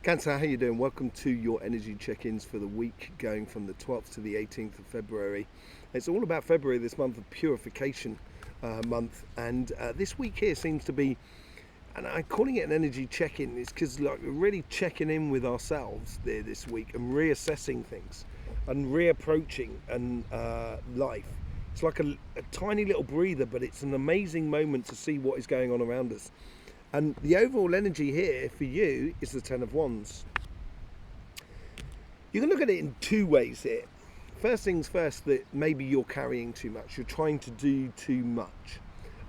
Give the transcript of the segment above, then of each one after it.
Cancer, how you doing? Welcome to your energy check-ins for the week going from the 12th to the 18th of February. It's all about February, this month of purification month, and this week here seems to be, and I'm calling it an energy check-in, is because like we're really checking in with ourselves there this week and reassessing things and reapproaching and life. It's like a tiny little breather, but it's an amazing moment to see what is going on around us. And the overall energy here for you is the Ten of Wands. You can look at it in two ways here. First things first, that maybe you're carrying too much. You're trying to do too much.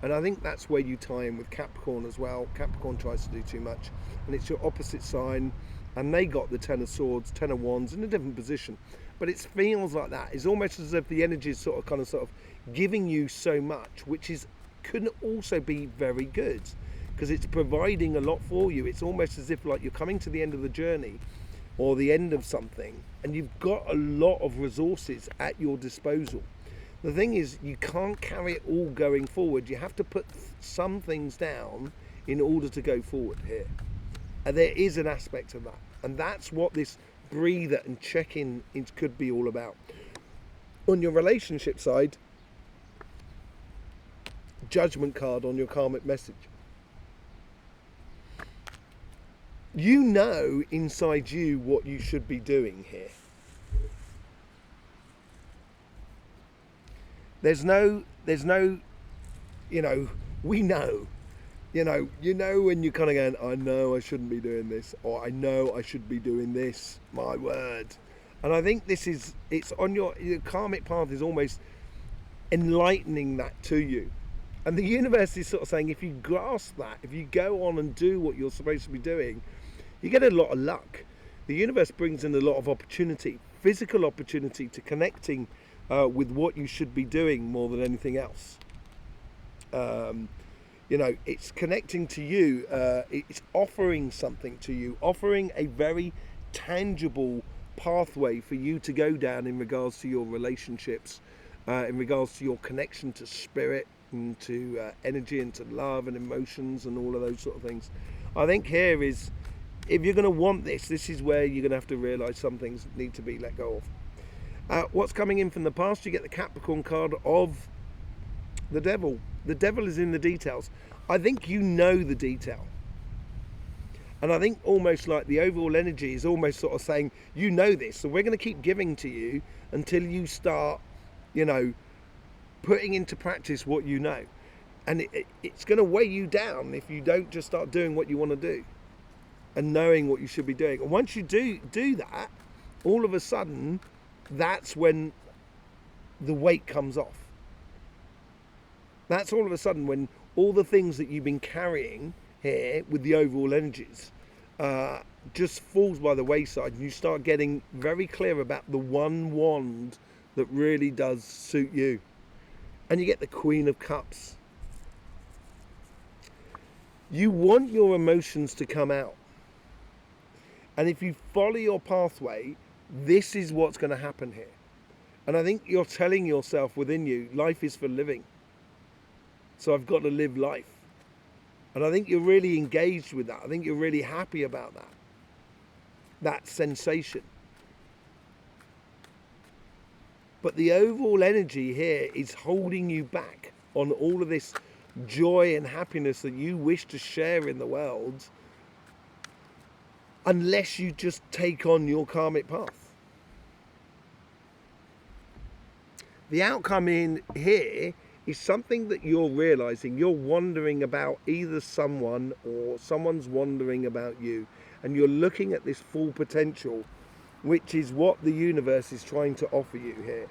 And I think that's where you tie in with Capricorn as well. Capricorn tries to do too much. And it's your opposite sign. And they got the Ten of Swords, Ten of Wands in a different position. But it feels like that. It's almost as if the energy is sort of giving you so much, which can also be very good, because it's providing a lot for you. It's almost as if like you're coming to the end of the journey or the end of something, and you've got a lot of resources at your disposal. The thing is, you can't carry it all going forward. You have to put some things down in order to go forward here. And there is an aspect of that. And that's what this breather and check-in could be all about. On your relationship side, Judgment card on your karmic message. You know inside you what you should be doing here. There's no, we know. You know when you're kind of going, I know I shouldn't be doing this, or I know I should be doing this, my word. And I think it's on your karmic path is almost enlightening that to you. And the universe is sort of saying, if you grasp that, if you go on and do what you're supposed to be doing, you get a lot of luck. The universe brings in a lot of opportunity, physical opportunity to connecting with what you should be doing more than anything else. It's connecting to you. It's offering something to you, offering a very tangible pathway for you to go down in regards to your relationships, in regards to your connection to spirit and to energy and to love and emotions and all of those sort of things. I think here is, if you're going to want this is where you're going to have to realise some things need to be let go of. What's coming in from the past? You get the Capricorn card of the Devil. The Devil is in the details. I think you know the detail. And I think almost like the overall energy is almost sort of saying, you know this, so we're going to keep giving to you until you start, putting into practice what you know. And it's going to weigh you down if you don't just start doing what you want to do and knowing what you should be doing. And once you do that, all of a sudden, that's when the weight comes off. That's all of a sudden when all the things that you've been carrying here with the overall energies just falls by the wayside, and you start getting very clear about the one wand that really does suit you. And you get the Queen of Cups. You want your emotions to come out. And if you follow your pathway, this is what's going to happen here. And I think you're telling yourself within you, life is for living. So I've got to live life. And I think you're really engaged with that. I think you're really happy about that sensation. But the overall energy here is holding you back on all of this joy and happiness that you wish to share in the world, unless you just take on your karmic path. The outcome in here is something that you're realizing. You're wondering about either someone or someone's wondering about you, and you're looking at this full potential, which is what the universe is trying to offer you here.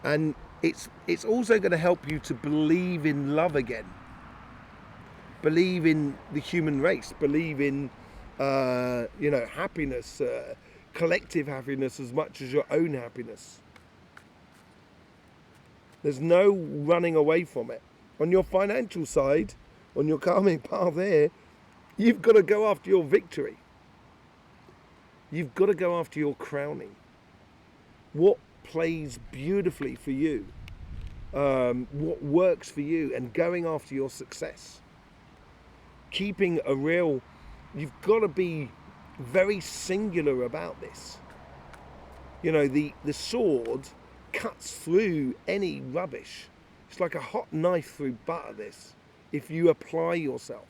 And it's also going to help you to believe in love again, believe in the human race, believe in happiness, collective happiness as much as your own happiness. There's no running away from it. On your financial side, on your karmic path here, you've got to go after your victory. You've got to go after your crowning. What plays beautifully for you, what works for you, and going after your success. Keeping a real, you've got to be very singular about this. You know, the sword cuts through any rubbish. It's like a hot knife through butter, this, if you apply yourself.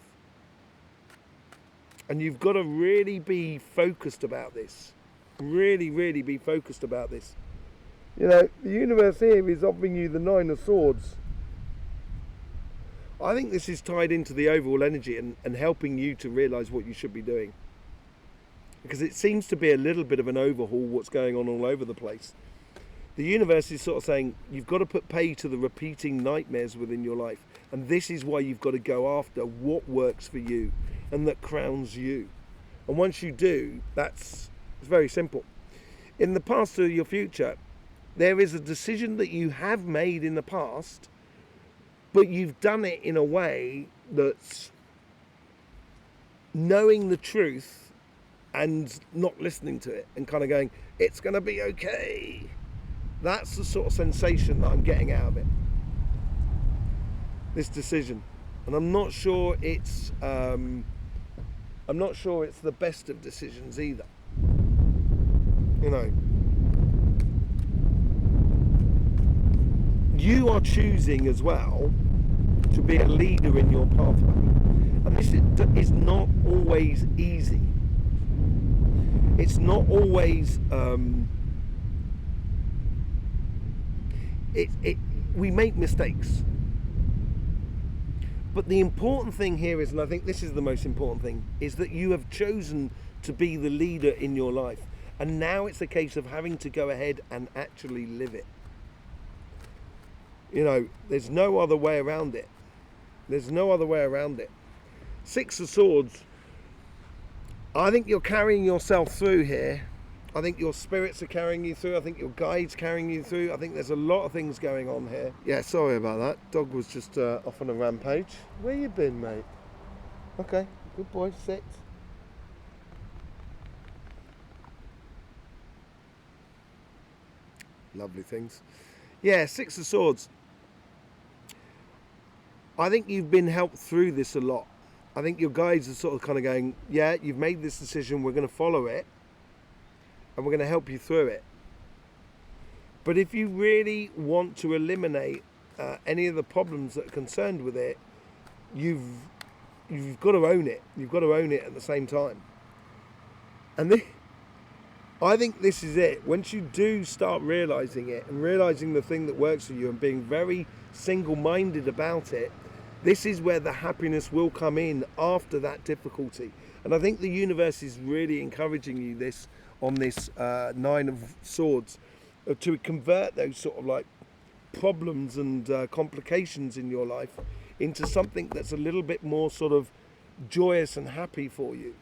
And you've got to really be focused about this. Really, really be focused about this. You know, the universe here is offering you the 9 of Swords. I think this is tied into the overall energy and helping you to realise what you should be doing. Because it seems to be a little bit of an overhaul what's going on all over the place. The universe is sort of saying you've got to put pay to the repeating nightmares within your life. And this is why you've got to go after what works for you and that crowns you. And once you do, it's very simple. In the past or your future, there is a decision that you have made in the past, but you've done it in a way that's knowing the truth and not listening to it and kind of going, it's going to be okay. That's the sort of sensation that I'm getting out of it. This decision. And I'm not sure it's the best of decisions either. You know, you are choosing as well to be a leader in your pathway, and this is not always easy. It's not always we make mistakes. But the important thing here is, and I think this is the most important thing, is that you have chosen to be the leader in your life. And now it's a case of having to go ahead and actually live it. You know, there's no other way around it. There's no other way around it. 6 of Swords. I think you're carrying yourself through here. I think your spirits are carrying you through. I think your guide's carrying you through. I think there's a lot of things going on here. Yeah, sorry about that. Dog was just off on a rampage. Where you been, mate? Okay, good boy, sit. Lovely things. Yeah, 6 of Swords. I think you've been helped through this a lot. I think your guides are sort of kind of going, yeah, you've made this decision, we're going to follow it. And we're going to help you through it. But if you really want to eliminate any of the problems that are concerned with it, you've got to own it. You've got to own it at the same time. And I think this is it. Once you do start realising it and realising the thing that works for you and being very single-minded about it, this is where the happiness will come in after that difficulty. And I think the universe is really encouraging you on this 9 of Swords to convert those sort of like problems and complications in your life into something that's a little bit more sort of joyous and happy for you.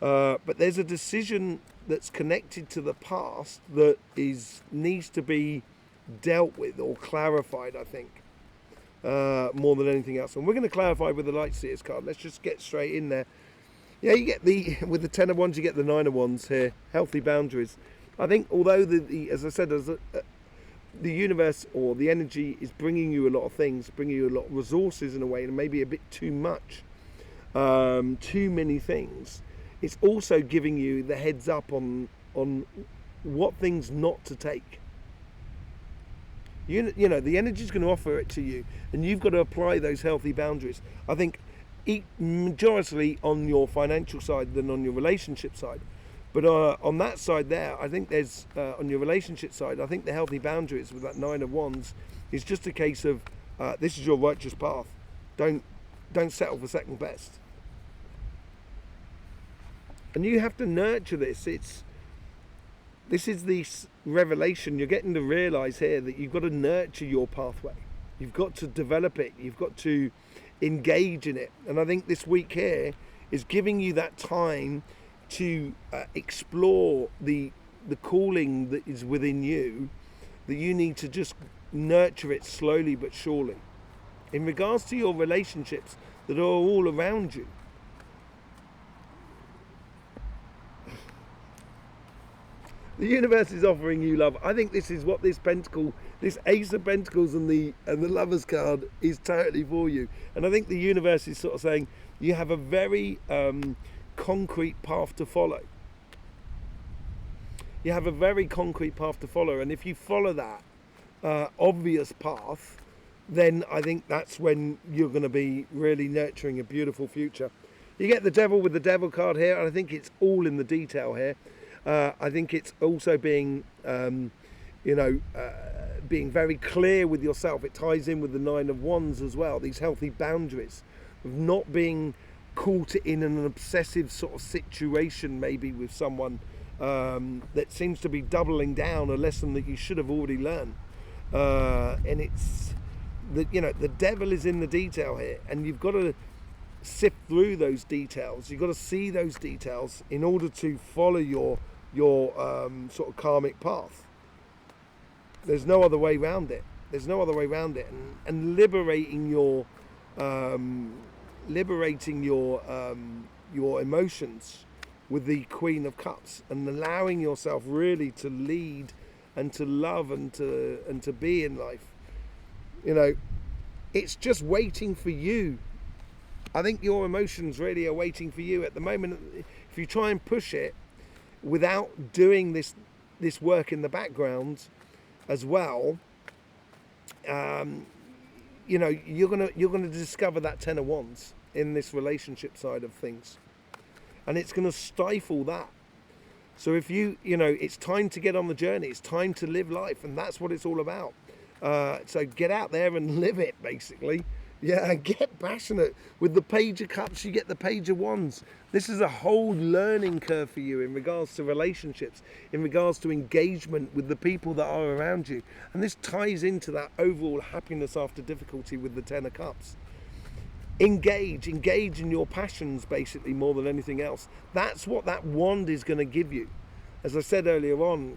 But there's a decision that's connected to the past that needs to be dealt with or clarified, I think, more than anything else. And we're going to clarify with the Light Seers card. Let's just get straight in there. Yeah, you get with the 10 of Wands, you get the 9 of Wands here. Healthy boundaries. I think although as I said, the universe or the energy is bringing you a lot of things, bringing you a lot of resources in a way, and maybe a bit too much, too many things. It's also giving you the heads up on what things not to take. You know, the energy is going to offer it to you, and you've got to apply those healthy boundaries. I think majority on your financial side than on your relationship side. But on that side there, I think there's, on your relationship side, I think the healthy boundaries with that 9 of Wands is just a case of, this is your righteous path. Don't settle for second best. And you have to nurture this. This is the revelation. You're getting to realise here that you've got to nurture your pathway. You've got to develop it. You've got to engage in it. And I think this week here is giving you that time to explore the calling that is within you, that you need to just nurture it slowly but surely. In regards to your relationships that are all around you, the universe is offering you love. I think this is what this Pentacle, this Ace of Pentacles and the Lovers card is totally for you. And I think the universe is sort of saying you have a very concrete path to follow. You have a very concrete path to follow, and if you follow that obvious path, then I think that's when you're going to be really nurturing a beautiful future. You get the devil with the devil card here, and I think it's all in the detail here. I think it's also being, being very clear with yourself. It ties in with the Nine of Wands as well, these healthy boundaries of not being caught in an obsessive sort of situation maybe with someone that seems to be doubling down a lesson that you should have already learned. And it's the devil is in the detail here, and you've got to sift through those details. You've got to see those details in order to follow your sort of karmic path. There's no other way around it. And liberating your emotions with the Queen of Cups, and allowing yourself really to lead and to love and to be in life. It's just waiting for you. I think your emotions really are waiting for you at the moment. If you try and push it without doing this work in the background as well, you're gonna discover that Ten of Wands in this relationship side of things, and it's going to stifle that. So if it's time to get on the journey. It's time to live life, and that's what it's all about. So get out there and live it, basically. Yeah, get passionate. With the Page of Cups, you get the Page of Wands. This is a whole learning curve for you in regards to relationships, in regards to engagement with the people that are around you. And this ties into that overall happiness after difficulty with the Ten of Cups. Engage in your passions, basically, more than anything else. That's what that wand is going to give you. As I said earlier on,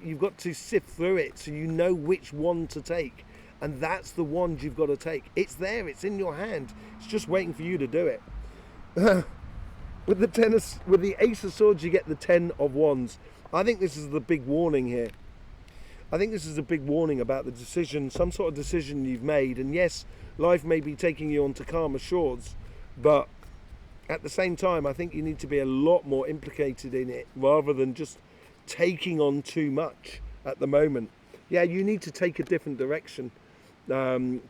you've got to sift through it so you know which wand to take. And that's the wand you've got to take. It's there, it's in your hand. It's just waiting for you to do it. With the Ace of Swords, you get the Ten of Wands. I think this is the big warning here. I think this is a big warning about the decision, some sort of decision you've made. And yes, life may be taking you onto calmer shores, but at the same time, I think you need to be a lot more implicated in it rather than just taking on too much at the moment. Yeah, you need to take a different direction.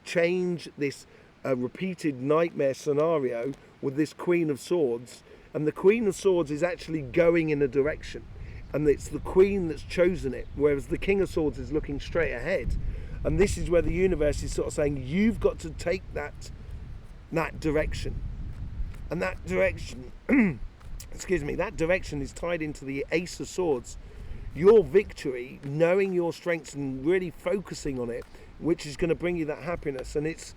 Change this repeated nightmare scenario with this Queen of Swords, and the Queen of Swords is actually going in a direction, and it's the Queen that's chosen it, whereas the King of Swords is looking straight ahead. And this is where the universe is sort of saying you've got to take that direction, and that direction that direction is tied into the Ace of Swords. Your victory, knowing your strengths and really focusing on it, which is going to bring you that happiness. And it's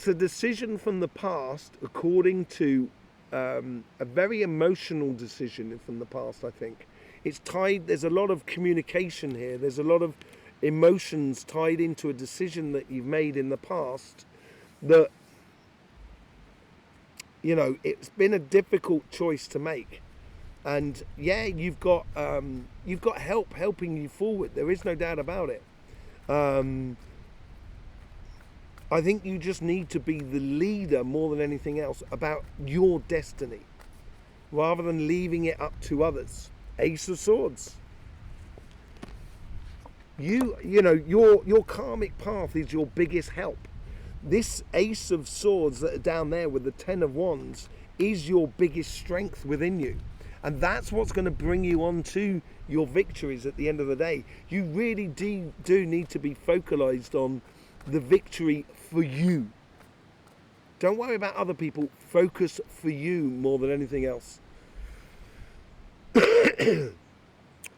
a decision from the past, according to a very emotional decision from the past, I think. It's tied, there's a lot of communication here, there's a lot of emotions tied into a decision that you've made in the past that, it's been a difficult choice to make. And yeah, you've got help helping you forward. There is no doubt about it. I think you just need to be the leader more than anything else about your destiny, rather than leaving it up to others. Ace of Swords. Your karmic path is your biggest help. This Ace of Swords that are down there with the Ten of Wands is your biggest strength within you. And that's what's going to bring you on to your victories at the end of the day. You really do need to be focalized on the victory for you. Don't worry about other people. Focus for you more than anything else.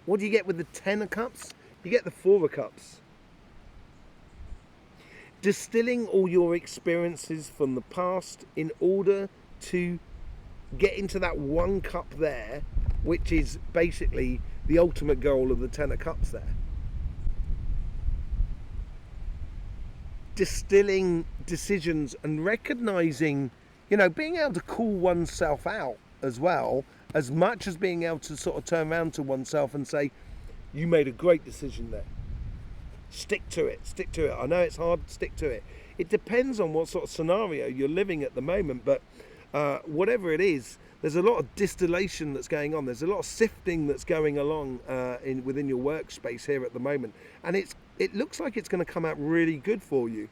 What do you get with the Ten of Cups? You get the Four of Cups. Distilling all your experiences from the past in order to get into that one cup there, which is basically the ultimate goal of the Ten of Cups there. Distilling decisions and recognizing, being able to call oneself out as well, as much as being able to sort of turn around to oneself and say, you made a great decision there. Stick to it. I know it's hard, stick to it. It depends on what sort of scenario you're living at the moment, but whatever it is, there's a lot of distillation that's going on. There's a lot of sifting that's going along within your workspace here at the moment, and it looks like it's going to come out really good for you.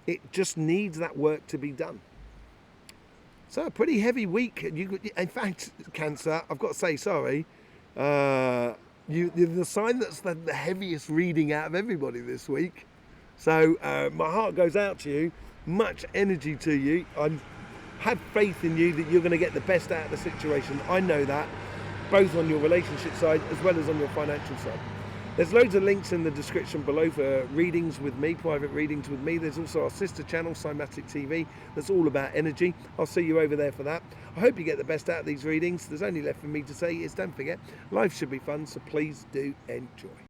It just needs that work to be done. So a pretty heavy week. In fact, Cancer, I've got to say sorry. You're the sign that's the heaviest reading out of everybody this week. So my heart goes out to you. Much energy to you. I have faith in you that you're going to get the best out of the situation. I know that, both on your relationship side as well as on your financial side. There's loads of links in the description below for readings with me, private readings with me. There's also our sister channel, Cymatic TV, that's all about energy. I'll see you over there for that. I hope you get the best out of these readings. There's only left for me to say is don't forget, life should be fun, so please do enjoy.